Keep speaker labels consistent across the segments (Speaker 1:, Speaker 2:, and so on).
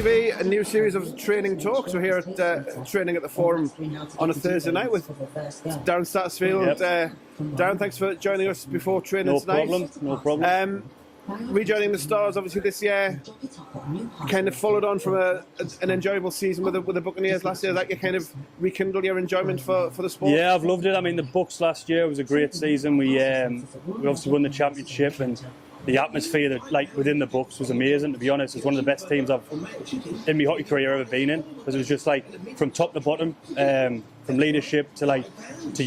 Speaker 1: be a new series of training talks. We're here at training at the Forum on a Thursday night with Darren Stattersfield.
Speaker 2: Yep.
Speaker 1: Darren, thanks for joining us before training tonight.
Speaker 2: No problem.
Speaker 1: Rejoining the Stars, obviously, this year, kind of followed on from an enjoyable season with the Buccaneers last year. That you kind of rekindled your enjoyment for the sport?
Speaker 2: Yeah, I've loved it. I mean, the Bucks last year was a great season. We obviously won the championship, and the atmosphere that within the Bucks was amazing. To be honest, it's one of the best teams I've in my hockey career ever been in, because it was just from top to bottom, from leadership to the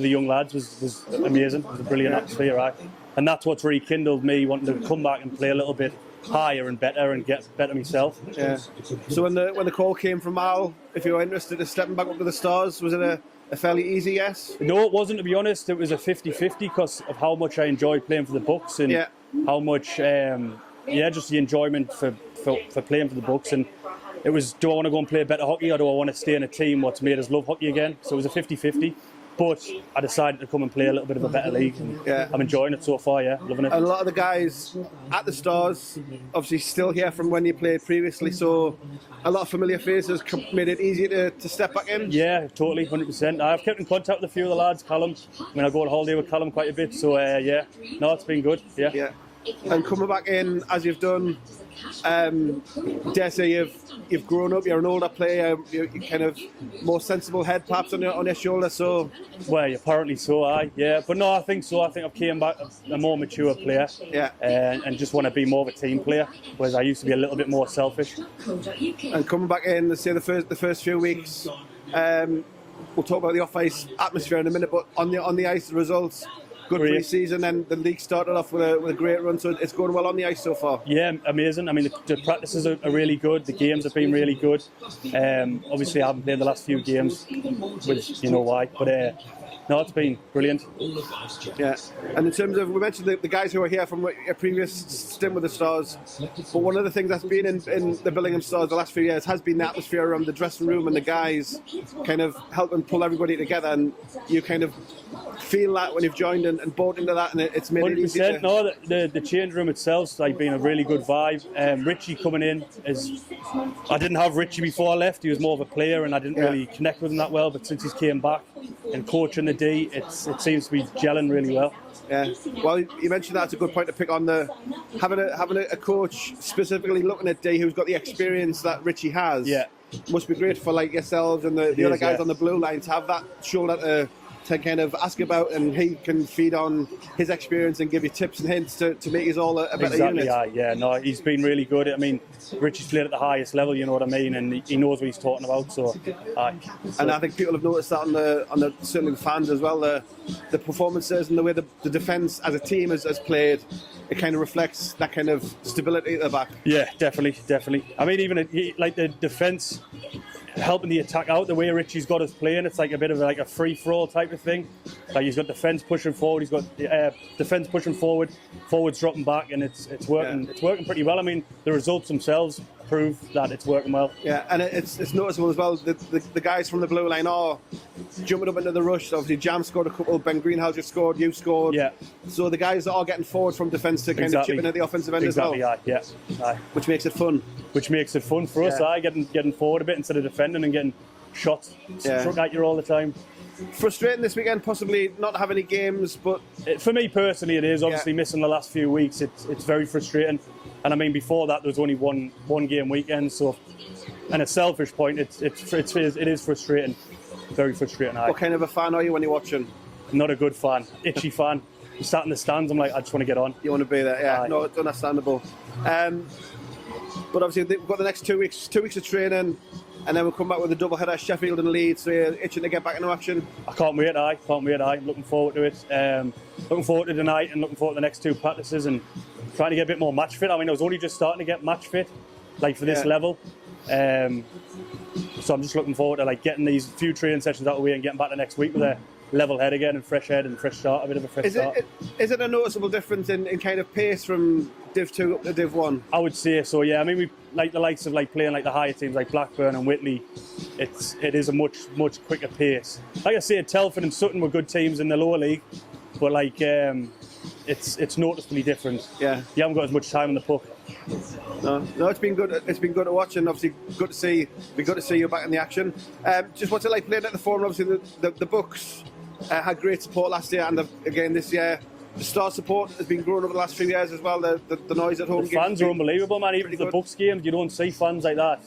Speaker 2: young lads was amazing. It was a brilliant atmosphere, right? And that's what's rekindled me wanting to come back and play a little bit higher and better and get better myself.
Speaker 1: Yeah. So when the call came from Al, if you were interested in stepping back up to the Stars, was it a fairly easy yes?
Speaker 2: No, it wasn't, to be honest. It was a 50-50 because of how much I enjoyed playing for the Bucks and how much, just the enjoyment for playing for the Bucks. And it was, do I want to go and play better hockey, or do I want to stay in a team what's made us love hockey again? So it was a 50-50. But I decided to come and play a little bit of a better league. And I'm enjoying it so far, loving it.
Speaker 1: And a lot of the guys at the Stars, obviously still here from when you played previously, so a lot of familiar faces made it easier to step back in?
Speaker 2: Yeah, totally, 100%. I've kept in contact with a few of the lads, Callum. I mean, I go on holiday with Callum quite a bit, so no, it's been good, yeah.
Speaker 1: And coming back in, as you've done, dare say you've grown up, you're an older player, you're kind of more sensible head perhaps on your shoulder, so...
Speaker 2: Well, apparently so, but no, I think so. I think I've came back a more mature player, and just want to be more of a team player, whereas I used to be a little bit more selfish.
Speaker 1: And coming back in, let's say the first few weeks, we'll talk about the off-ice atmosphere in a minute, but on the ice, the results... Good pre-season, and the league started off with a great run, so it's going well on the ice so far. Yeah, amazing. I mean, the practices are really good. The games have been really good. Obviously, I haven't played the last few games, which you know why. But no, it's been brilliant. Yeah, and in terms of, we mentioned the guys who are here from a previous stint with the Stars, but one of the things that's been in the Billingham Stars the last few years has been the atmosphere around the dressing room and the guys kind of helping pull everybody together, and you kind of feel that when you've joined and bought into that, and it's made 100%, it easy to...
Speaker 2: No, the change room itself's been a really good vibe. Richie coming in I didn't have Richie before I left. He was more of a player, and I didn't really connect with him that well. But since he's came back and coaching the D, it seems to be gelling really well.
Speaker 1: Yeah. Well, you mentioned that's a good point to pick on, having a coach specifically looking at D who's got the experience that Richie has.
Speaker 2: Yeah.
Speaker 1: Must be great for yourselves and the other guys on the blue line to have that shoulder to kind of ask about, and he can feed on his experience and give you tips and hints to make us all a better unit.
Speaker 2: No, he's been really good. I mean, Richie's played at the highest level, you know what I mean, and he knows what he's talking about. So,
Speaker 1: and I think people have noticed that on the certainly the fans as well. The performances and the way the defence as a team has played, it kind of reflects that kind of stability at the back.
Speaker 2: Yeah, definitely. I mean, even the defence helping the attack out, the way Richie's got us playing, it's like a bit of a free-for-all type of thing. Like he's got defence pushing forward, he's got defence pushing forward, forwards dropping back, and it's working. Yeah. It's working pretty well. I mean, the results themselves prove that it's working well.
Speaker 1: Yeah, and it's noticeable as well. The guys from the blue line are jumping up into the rush. Obviously, Jam scored a couple. Ben Greenhouse just scored. You scored.
Speaker 2: Yeah.
Speaker 1: So the guys are getting forward from defence to kind of chip into the offensive end as well.
Speaker 2: Yeah.
Speaker 1: Which makes it fun.
Speaker 2: Which makes it fun for us. Getting forward a bit instead of defending and getting shots struck at you all the time.
Speaker 1: Frustrating this weekend, possibly not have any games, but
Speaker 2: for me personally, it is. Obviously, missing the last few weeks, it's very frustrating. And I mean, before that, there was only one game weekend. So, and a selfish point, it is frustrating, very frustrating.
Speaker 1: What kind of a fan are you when you're watching?
Speaker 2: Not a good fan, itchy fan. You sat in the stands, I'm like, I just want to get on.
Speaker 1: You want to be there, yeah. No, it's understandable. But obviously, we've got the next 2 weeks of training, and then we'll come back with a double header, Sheffield and Leeds. So you're itching to get back into action.
Speaker 2: I can't wait. I'm looking forward to it. Looking forward to tonight, and looking forward to the next two practices, and trying to get a bit more match fit. I mean, I was only just starting to get match fit, for this level. So I'm just looking forward to getting these few training sessions out of the way and getting back to next week with a level head again and fresh head and fresh start, a bit of a fresh start.
Speaker 1: Is it a noticeable difference in kind of pace from Div 2 up to Div 1?
Speaker 2: I would say so, yeah. I mean, we the likes of playing the higher teams like Blackburn and Whitley. It is a much quicker pace. Like I say, Telford and Sutton were good teams in the lower league, but it's noticeably different.
Speaker 1: Yeah.
Speaker 2: You haven't got as much time on the puck.
Speaker 1: No, it's been good. It's been good to watch, and obviously good to see you back in the action. Just what's it like playing at the Forum? Obviously, the Bucks had great support last year, and again this year. The Star support has been growing over the last few years as well. The noise at home.
Speaker 2: The fans are unbelievable, man. Even for the Bucks games, you don't see fans like that.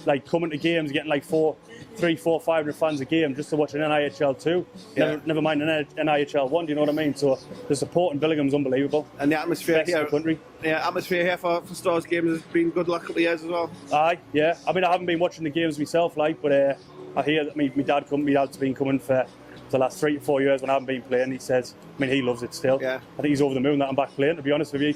Speaker 2: Like coming to games, getting like 500 fans a game just to watch an NIHL 2.
Speaker 1: Yeah.
Speaker 2: Never mind an NIHL 1. Do you know what I mean? So the support in Billingham's unbelievable.
Speaker 1: And the atmosphere
Speaker 2: Best
Speaker 1: here,
Speaker 2: in the country.
Speaker 1: Yeah, atmosphere here for Stars games has been good the last couple of years as well.
Speaker 2: Aye, yeah. I mean, I haven't been watching the games myself, like, but I hear that my dad's been coming for the last 3 to 4 years when I haven't been playing. He says, I mean, he loves it still.
Speaker 1: Yeah.
Speaker 2: I think he's over the moon that I'm back playing, to be honest with you.